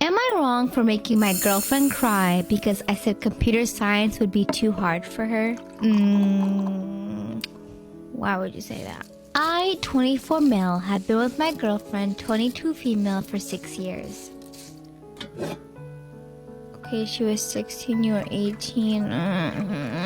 Am I wrong for making my girlfriend cry because I said computer science would be too hard for her? Why would you say that? I, 24 male, have been with my girlfriend, 22 female, for 6 years. Okay, she was 16, you were 18.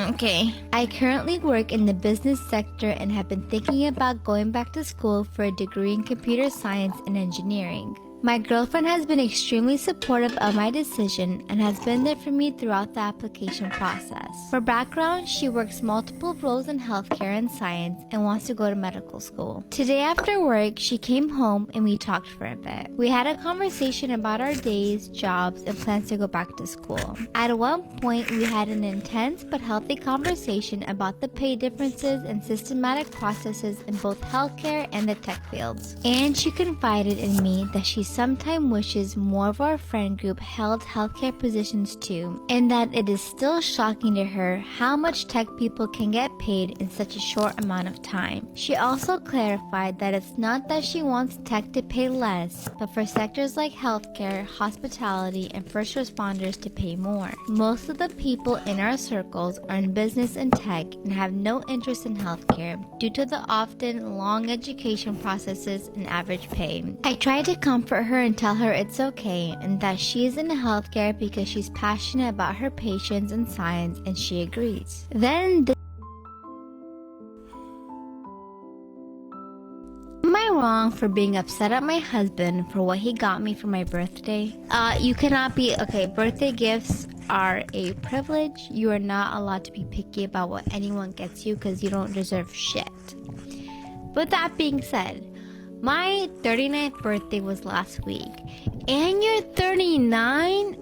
Okay. I currently work in the business sector and have been thinking about going back to school for a degree in computer science and engineering. My girlfriend has been extremely supportive of my decision and has been there for me throughout the application process. For background, she works multiple roles in healthcare and science and wants to go to medical school. Today after work, she came home and we talked for a bit. We had a conversation about our days, jobs, and plans to go back to school. At one point, we had an intense but healthy conversation about the pay differences and systematic processes in both healthcare and the tech fields. And she confided in me that she sometimes wishes more of our friend group held healthcare positions too, and that it is still shocking to her how much tech people can get paid in such a short amount of time. She also clarified that it's not that she wants tech to pay less, but for sectors like healthcare, hospitality, and first responders to pay more. Most of the people in our circles are in business and tech and have no interest in healthcare due to the often long education processes and average pay. I tried to comfort her and tell her it's okay and that she is in healthcare because she's passionate about her patients and science, and she agrees. Then am I wrong for being upset at my husband for what he got me for my birthday? You cannot be, okay, birthday gifts are a privilege. You are not allowed to be picky about what anyone gets you because you don't deserve shit. But that being said, my 39th birthday was last week, and you're 39?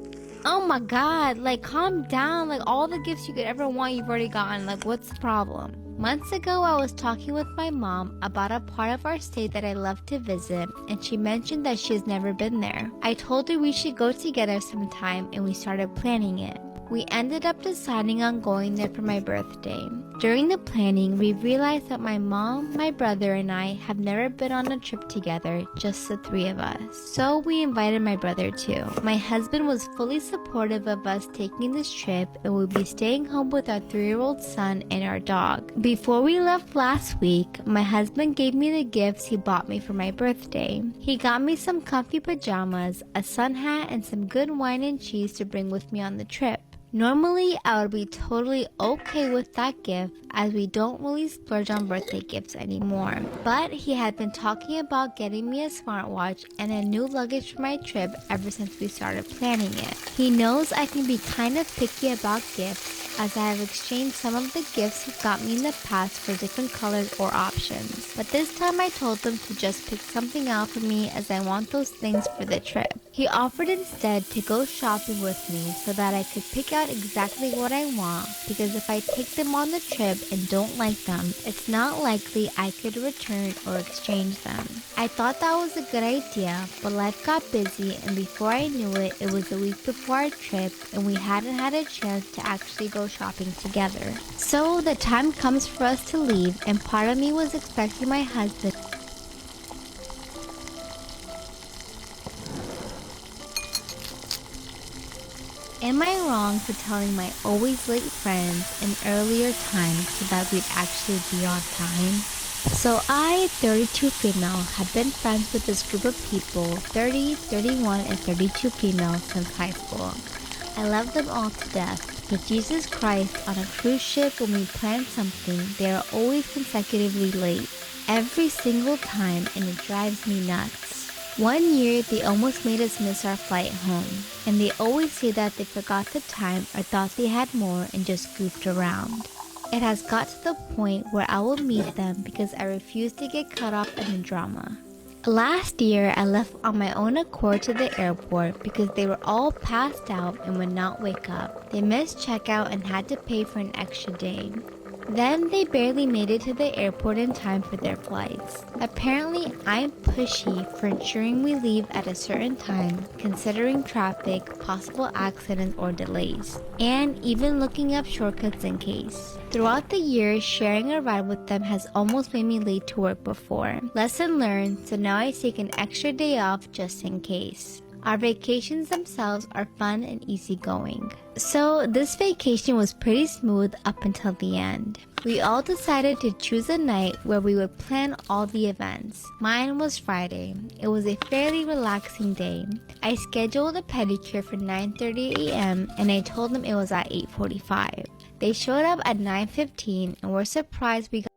Oh my god, like calm down, like all the gifts you could ever want you've already gotten, like what's the problem? Months ago, I was talking with my mom about a part of our state that I love to visit, and she mentioned that she has never been there. I told her we should go together sometime, and we started planning it. We ended up deciding on going there for my birthday. During the planning, we realized that my mom, my brother, and I have never been on a trip together, just the three of us. So we invited my brother too. My husband was fully supportive of us taking this trip and we'll be staying home with our 3-year-old son and our dog. Before we left last week, my husband gave me the gifts he bought me for my birthday. He got me some comfy pajamas, a sun hat, and some good wine and cheese to bring with me on the trip. Normally, I would be totally okay with that gift as we don't really splurge on birthday gifts anymore. But he had been talking about getting me a smartwatch and a new luggage for my trip ever since we started planning it. He knows I can be kind of picky about gifts as I have exchanged some of the gifts he got me in the past for different colors or options. But this time I told him to just pick something out for me as I want those things for the trip. He offered instead to go shopping with me so that I could pick out exactly what I want, because if I take them on the trip and don't like them, it's not likely I could return or exchange them. I thought that was a good idea, but life got busy, and before I knew it, it was a week before our trip and we hadn't had a chance to actually go shopping together. So the time comes for us to leave, and part of me was expecting my husband Am I wrong for telling my always late friends an earlier time so that we'd actually be on time? So I, 32 female, have been friends with this group of people, 30, 31, and 32 female since high school. I love them all to death, but Jesus Christ, on a cruise ship when we plan something, they are always consecutively late, every single time, and it drives me nuts. One year, they almost made us miss our flight home, and they always say that they forgot the time or thought they had more and just goofed around. It has got to the point where I will meet them because I refuse to get caught up in the drama. Last year, I left on my own accord to the airport because they were all passed out and would not wake up. They missed checkout and had to pay for an extra day. Then they barely made it to the airport in time for their flights. Apparently, I'm pushy for ensuring we leave at a certain time, considering traffic, possible accidents or delays, and even looking up shortcuts in case. Throughout the year, sharing a ride with them has almost made me late to work before. Lesson learned, so now I take an extra day off just in case. Our vacations themselves are fun and easygoing. So this vacation was pretty smooth up until the end. We all decided to choose a night where we would plan all the events. Mine was Friday. It was a fairly relaxing day. I scheduled a pedicure for 9:30 a.m. and I told them it was at 8:45. They showed up at 9:15 and were surprised we got